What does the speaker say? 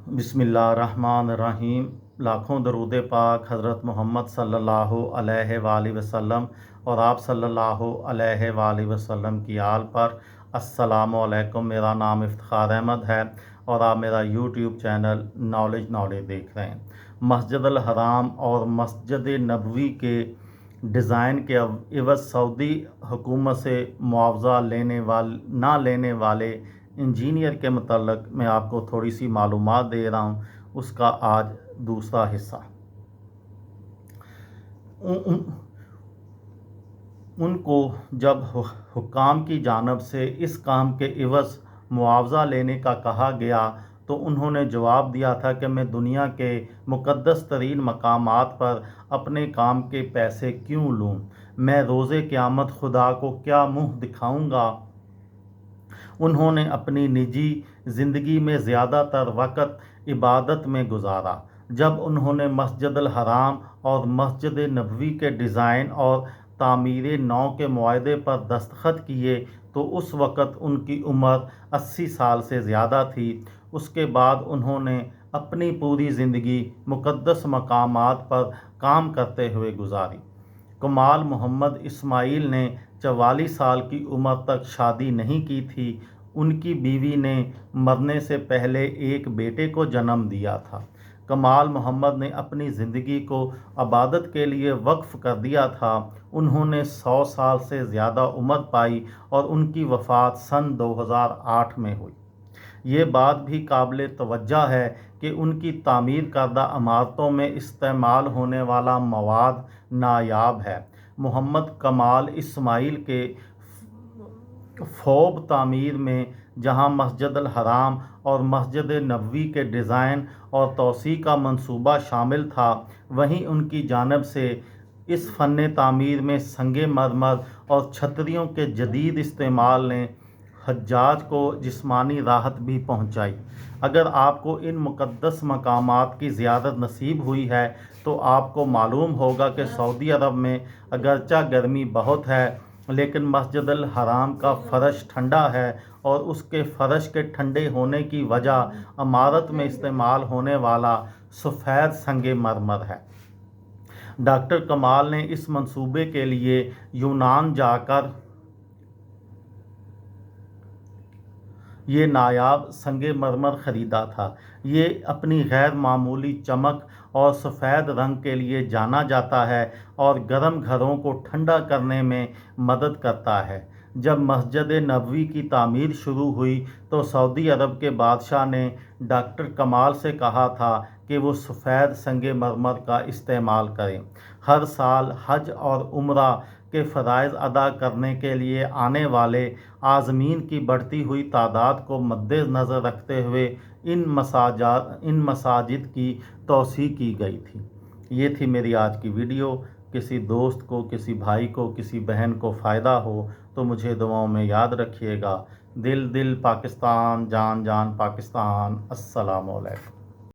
बिस्मिल्लाहिर्रहमानिर्रहीम। लाखों दरूद पाक हज़रत मोहम्मद सल्लल्लाहु अलैहि वसल्लम और आप सल्लल्लाहु अलैहि वसल्लम की आल पर। अस्सलामु अलैकुम। मेरा नाम इफ्तिखार अहमद है और आप मेरा यूट्यूब चैनल नॉलेज देख रहे हैं। मस्जिद अल हराम और मस्जिद नबवी के डिज़ाइन के एवज़ सऊदी हुकूमत से मुआवजा ना लेने वाले इंजीनियर के मतलब मैं आपको थोड़ी सी मालूमात दे रहा हूँ। उसका आज दूसरा हिस्सा। उनको जब हुक्काम की जानिब से इस काम के एवज़ मुआवजा लेने का कहा गया तो उन्होंने जवाब दिया था कि मैं दुनिया के मुक़द्दस तरीन मकामात पर अपने काम के पैसे क्यों लूँ। मैं रोज़े क़यामत खुदा को क्या मुँह दिखाऊँगा। उन्होंने अपनी निजी ज़िंदगी में ज़्यादातर वक़्त इबादत में गुजारा। जब उन्होंने मस्जिद अल हराम और मस्जिद नबवी के डिज़ाइन और तामीर नौ के मुआहदे पर दस्तखत किए तो उस वक़्त उनकी उम्र 80 साल से ज़्यादा थी। उसके बाद उन्होंने अपनी पूरी ज़िंदगी मुक़द्दस मकामात पर काम करते हुए गुजारी। कमाल मोहम्मद इस्माइल ने 44 साल की उम्र तक शादी नहीं की थी। उनकी बीवी ने मरने से पहले एक बेटे को जन्म दिया था। कमाल मोहम्मद ने अपनी ज़िंदगी को इबादत के लिए वक्फ़ कर दिया था। उन्होंने 100 साल से ज़्यादा उम्र पाई और उनकी वफ़ात सन 2008 में हुई। ये बात भी काबिल तवज्जो है कि उनकी तामीर करदा इमारतों में इस्तेमाल होने वाला मवाद नायाब है। मोहम्मद कमाल इस्माइल के फ़ौब तामीर में जहाँ मस्जिद अल हराम और मस्जिद नबवी के डिज़ाइन और तोसी का मंसूबा शामिल था, वहीं उनकी जानिब से इस फ़न तामीर में संगे मरमर और छतरियों के जदीद इस्तेमाल ने हज्जाज को जिस्मानी राहत भी पहुँचाई। अगर आपको इन मुक़द्दस मकामात की ज़ियारत नसीब हुई है तो आपको मालूम होगा कि सऊदी अरब में अगरचा गर्मी बहुत है लेकिन मस्जिद अल हराम का फ़र्श ठंडा है और उसके फ़र्श के ठंडे होने की वजह इमारत में इस्तेमाल होने वाला सफ़ेद संगे मरमर है। डॉक्टर कमाल ने इस मंसूबे के लिए यूनान जाकर ये नायाब संगे मरमर ख़रीदा था। ये अपनी गैर मामूली चमक और सफ़ेद रंग के लिए जाना जाता है और गर्म घरों को ठंडा करने में मदद करता है। जब मस्जिद नबवी की तामीर शुरू हुई तो सऊदी अरब के बादशाह ने डॉक्टर कमाल से कहा था कि वो सफ़ेद संगे मरमर का इस्तेमाल करें। हर साल हज और उम्रा के फ़राइज़ अदा करने के लिए आने वाले आज़मीन की बढ़ती हुई तादाद को मद्देनज़र रखते हुए इन मसाजिद की तोसी की गई थी। ये थी मेरी आज की वीडियो। किसी दोस्त को, किसी भाई को, किसी बहन को फ़ायदा हो तो मुझे दुआओं में याद रखिएगा। दिल दिल पाकिस्तान, जान जान पाकिस्तान। अस्सलामु अलैकुम।